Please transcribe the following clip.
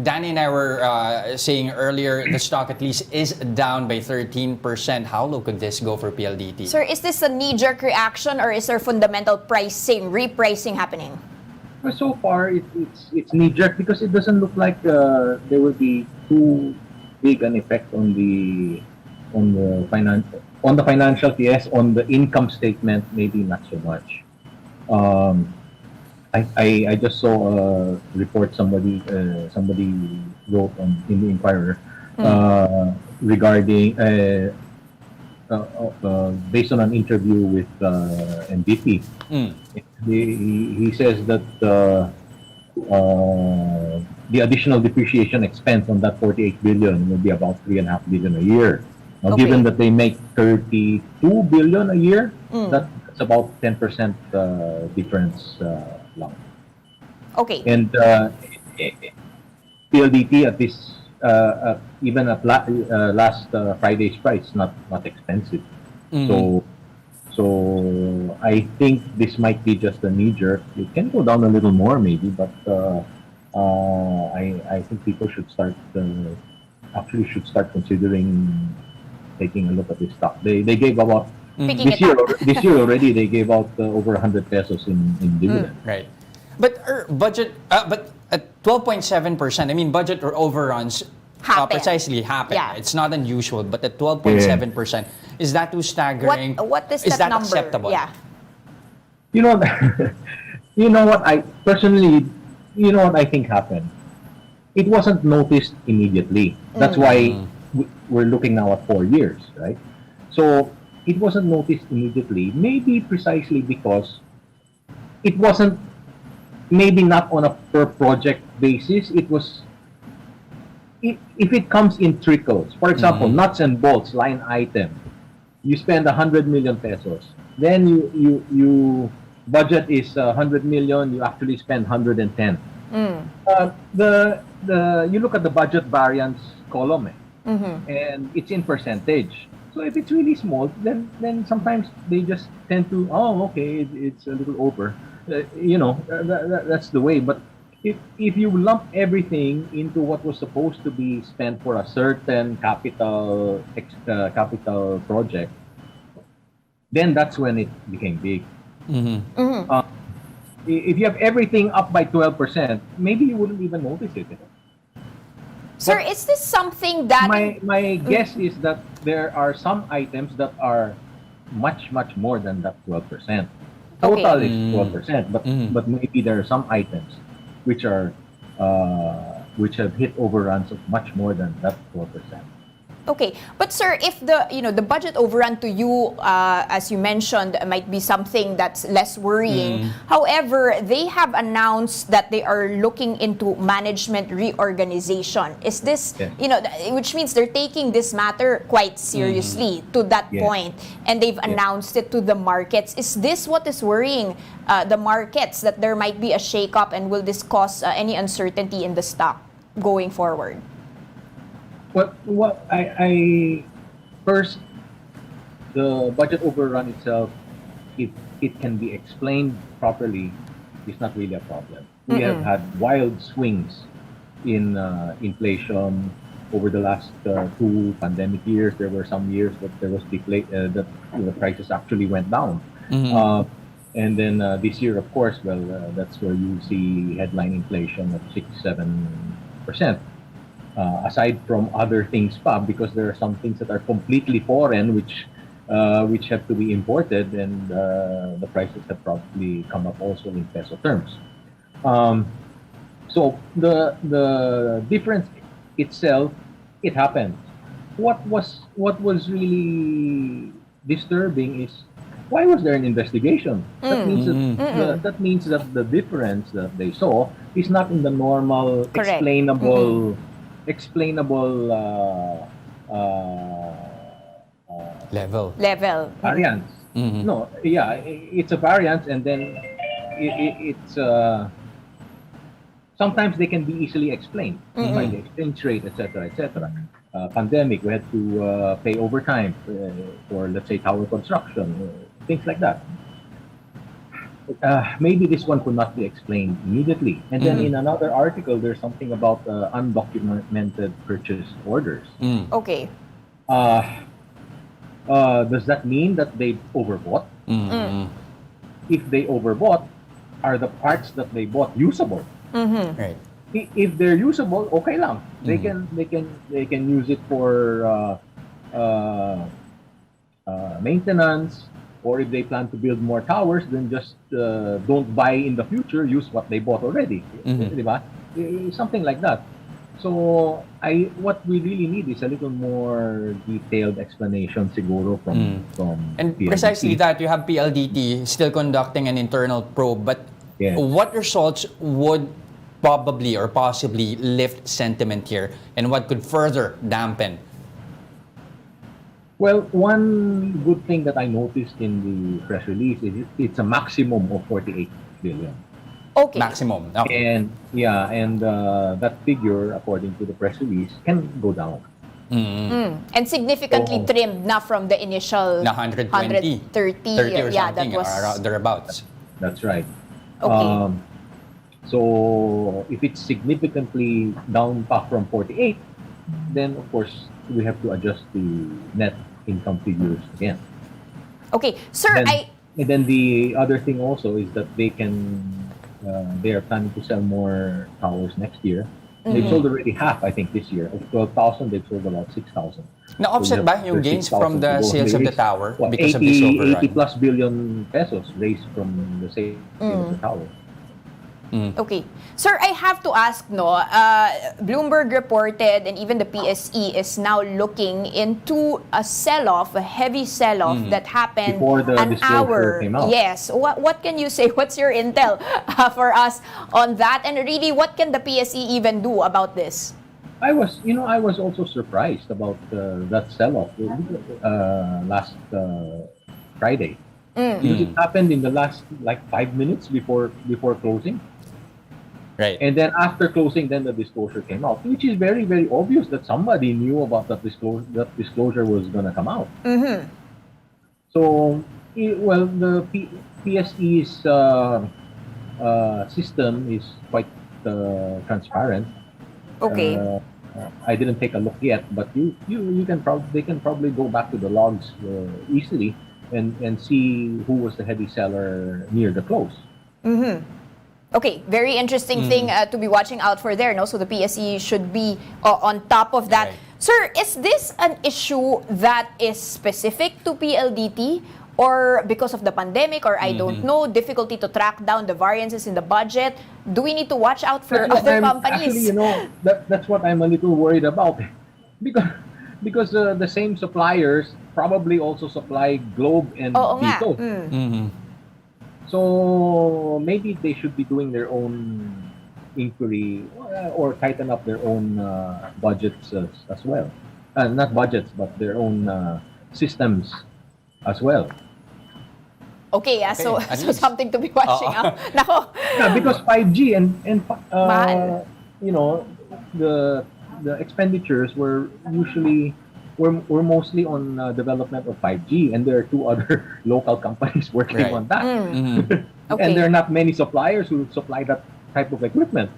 like Danny and I were saying earlier, the stock at least is down by 13%. How low could this go for PLDT? Sir, is this a knee-jerk reaction or is there fundamental repricing happening? Well, so far, it's knee-jerk because it doesn't look like there will be too big an effect on the financial. Yes, on the income statement, maybe not so much. I just saw a report somebody wrote in the Inquirer regarding based on an interview with MVP. He says that the additional depreciation expense on that 48 billion will be about 3.5 billion a year. Now, given that they make 32 billion a year, that's about 10% difference lang. Okay. And PLDT at this even at last Friday's price, not expensive. So I think this might be just a knee jerk. It can go down a little more maybe, but I think people should start considering taking a look at this stock. They gave about this year already. They gave out over 100 pesos in dividend. Right, but budget, but at 12.7%. I mean, budget or overruns precisely happen. Yeah. It's not unusual, but at 12.7%, is that too staggering? What is that number? Acceptable? Yeah. You know, what I personally, what I think happened. It wasn't noticed immediately. That's why we're looking now at 4 years, right? So it wasn't noticed immediately. Maybe precisely because it wasn't. Maybe not on a per project basis. It was. If it comes in trickles, for example, nuts and bolts line item, you spend 100 million pesos. Then you budget is 100 million. You actually spend 110. You look at the budget variance column, and it's in percentage. So if it's really small, then sometimes they just tend to it's a little over. That's the way. But if you lump everything into what was supposed to be spent for a certain capital project, then that's when it became big. If you have everything up by 12%, maybe you wouldn't even notice it. Sir, is this something that... My guess is that there are some items that are much more than that 12%. Total is 12%, but maybe there are some items which are which have hit overruns of much more than that 12%. Okay, but sir, if the budget overrun to you, as you mentioned, might be something that's less worrying. However, they have announced that they are looking into management reorganization. Is this, which means they're taking this matter quite seriously to that point, and they've announced it to the markets. Is this what is worrying the markets, that there might be a shakeup, and will this cause any uncertainty in the stock going forward? What I first, the budget overrun itself, if it can be explained properly, is not really a problem. We have had wild swings in inflation over the last 2 pandemic years. There were some years that there was that the prices actually went down, and then this year, of course, that's where you see headline inflation of 6-7%. Aside from other things, because there are some things that are completely foreign, which have to be imported, and the prices have probably come up also in peso terms. So the difference itself, it happened. What was really disturbing is, why was there an investigation? That means that the difference that they saw is not in the normal explainable level variance. No, it's a variance, and then it's sometimes they can be easily explained by the exchange rate, etc. Pandemic, we had to pay overtime for, let's say, tower construction, things like that. maybe this one could not be explained immediately. And then in another article, there's something about undocumented purchase orders. Okay. Does that mean that they overbought? If they overbought, are the parts that they bought usable? Right. If they're usable, okay lang. They can use it for maintenance, or if they plan to build more towers, then just don't buy in the future. Use what they bought already, diba? Something like that. So what we really need is a little more detailed explanation, siguro from And PLDT. precisely that, you have PLDT still conducting an internal probe, but Yes. what results would probably or possibly lift sentiment here, and what could further dampen? Well, one good thing that I noticed in the press release is it's a maximum of 48 billion. Okay. Maximum. Okay. And that figure, according to the press release, can go down. And significantly So- trimmed na from the initial Na 120. 130. 30 or yeah, something, that was or thereabouts. That's right. okay. So if it's significantly down pa from 48, then of course we have to adjust the net income figures again. Okay, sir, And then the other thing also is that they are planning to sell more towers next year. They've sold already half, I think, this year. Of 12,000, they've sold about 6,000. Na-offset ba yung gains from the sales of the tower because of this 80 overrun? plus billion pesos raised from the sale of the tower. Okay. Sir, I have to ask, Bloomberg reported, and even the PSE is now looking into a sell-off, a heavy sell-off that happened Before the an disclosure hour. came out. Yes. What can you say? What's your intel for us on that? And really, what can the PSE even do about this? I was also surprised about that sell-off last Friday. Because it happened in the last 5 minutes before closing. Right. And then after closing, then the disclosure came out, which is very, very obvious that somebody knew about that disclosure was going to come out. So, the PSE's system is quite transparent. Okay. I didn't take a look yet, but they can probably go back to the logs easily and see who was the heavy seller near the close. Okay, very interesting thing to be watching out for there, no? So the PSE should be on top of that. Right. Sir, is this an issue that is specific to PLDT, or because of the pandemic, or I don't know, difficulty to track down the variances in the budget? Do we need to watch out for other companies? Actually, that's what I'm a little worried about, because the same suppliers probably also supply Globe and Oo nga. Dito. So maybe they should be doing their own inquiry or tighten up their own budgets as well. Not budgets, but their own systems as well. Okay, so at least. something to be watching out. Nako. Yeah, because 5G and Mahal. the expenditures were mostly on development of 5G, and there are two other local companies working Right. on that. Okay. And there are not many suppliers who supply that type of equipment.